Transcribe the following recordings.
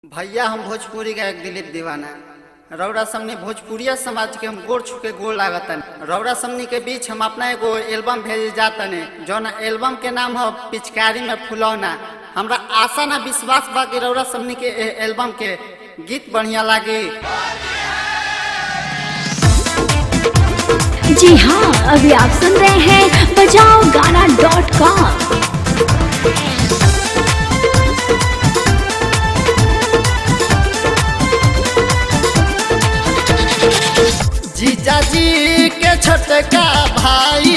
भैया हम भोजपुरी गायक दिलीप दीवाना रौरा समनी भोजपुरिया समाज के हम गोड़ छुके गोड़ लागतन। रौरा समनी के बीच हम अपना एगो एल्बम भेज जातने जौन एल्बम के नाम हो पिचकारी में फुलौना। हमरा आशा ना विश्वास बा कि रौरा समनी के एल्बम के गीत बढ़िया लागे। जी हाँ, अभी आप सुन रहे हैं बजाओगाना.com। जीजा जी के छोटका भाई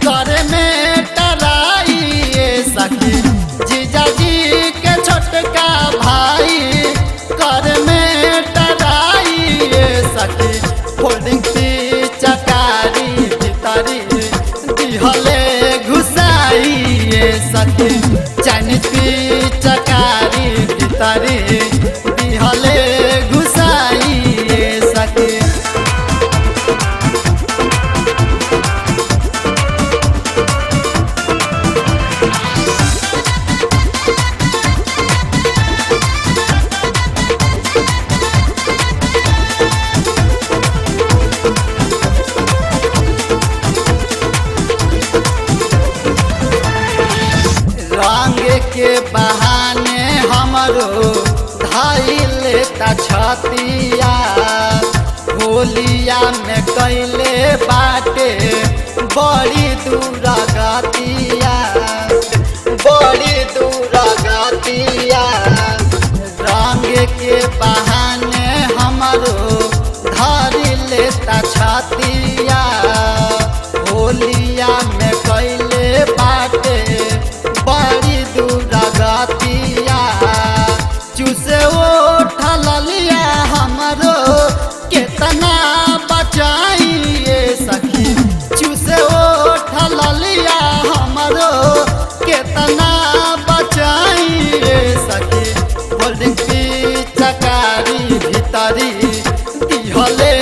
करे में टराई सखी। जीजा जी के छोटका भाई करे में टराई सखी। फोल्डिंग की चकारी भीतरी दिहले घुसाई सखी। चाइनीज की चकारी भीतरी दिहले घुसाई सखी। रंग के बहाने हमरो धाई लेता छतिया। होलिया में कैले बाटे बड़ी दूर गतिया, बड़ी दूर गतिया। रंग के बहाने हमरो धाई लेता छतिया। होलिया में कैले बाटे बड़ी दूर गतिया। चूसे उठल लिया हमरो केतना बचाइए सखी। चूसे उठल लिया हमरो केतना बचाइए सखी। होल्डिंग की चकारी भीतरी दिहले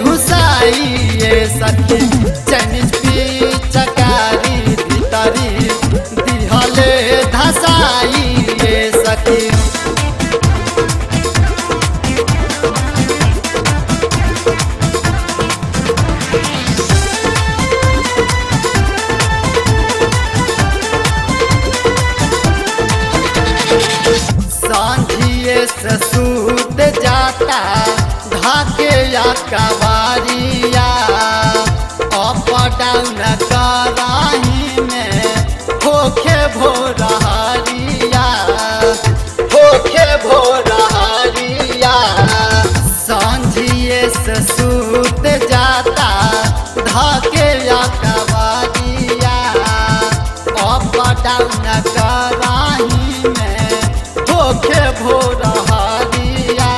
घुसाइए सखी। चाइनीज की चकारी भीतरी दिहले धसाइए सखी। सांझिए से सूत जाता ढाके या कबारिया। अप डाउन कराही में होखे भोरहरिया, होखे भोरहरिया। सांझिए से सूत जाता ढाके या कबारिया। अप डाउन कराही में होखे भोरहरिया।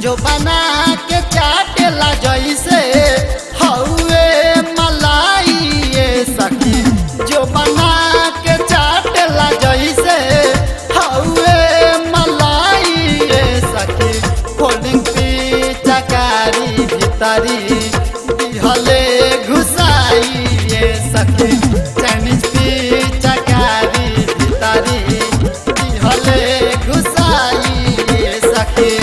जो बना के चाटेला जैसे हौवे मलाई सखी। जो बना के चाटेला जैसे हौवे मलाई सखी। फोल्डिंग की चकारी भीतरी दिहले घुसाई सखी। चाइनीज की चकारी भीतरी दिहले घुसाई सखी।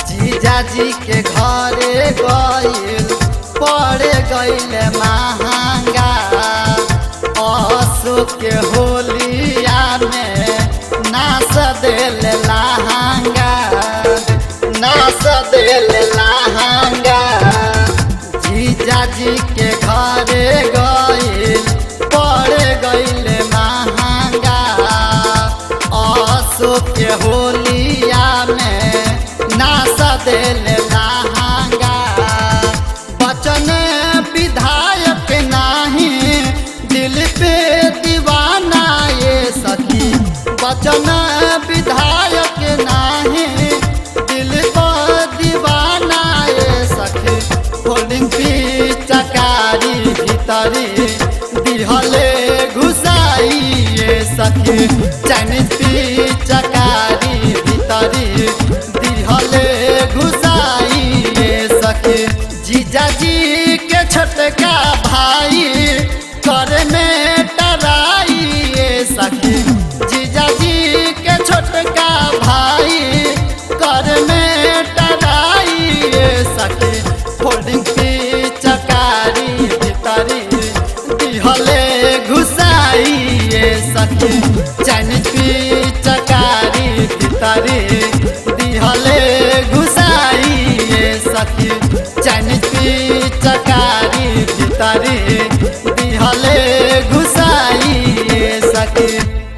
जीजा जी के घरे गइल पड़े गइल महंगा। असो के होलिया में नाच देल लहंगा, नाच देल लहंगा। जीजा जी के घरे गइल पड़े गइल महंगा। असो के होलिया में नाच देल लहंगा। बचन विधायक नाही दिल पे दीवाना दिहले घुसाई ये सखी चाइनीज पिचकारी भीतरी दिहले घुसाई ये सखी जीजाजी के छोटका भाई करे में टराई ये सखी जीजाजी के छोटका भाई करे में टराई ये सखी फोल्डिंग पिचकारी भीतरी दिहले घुसाई ये सखी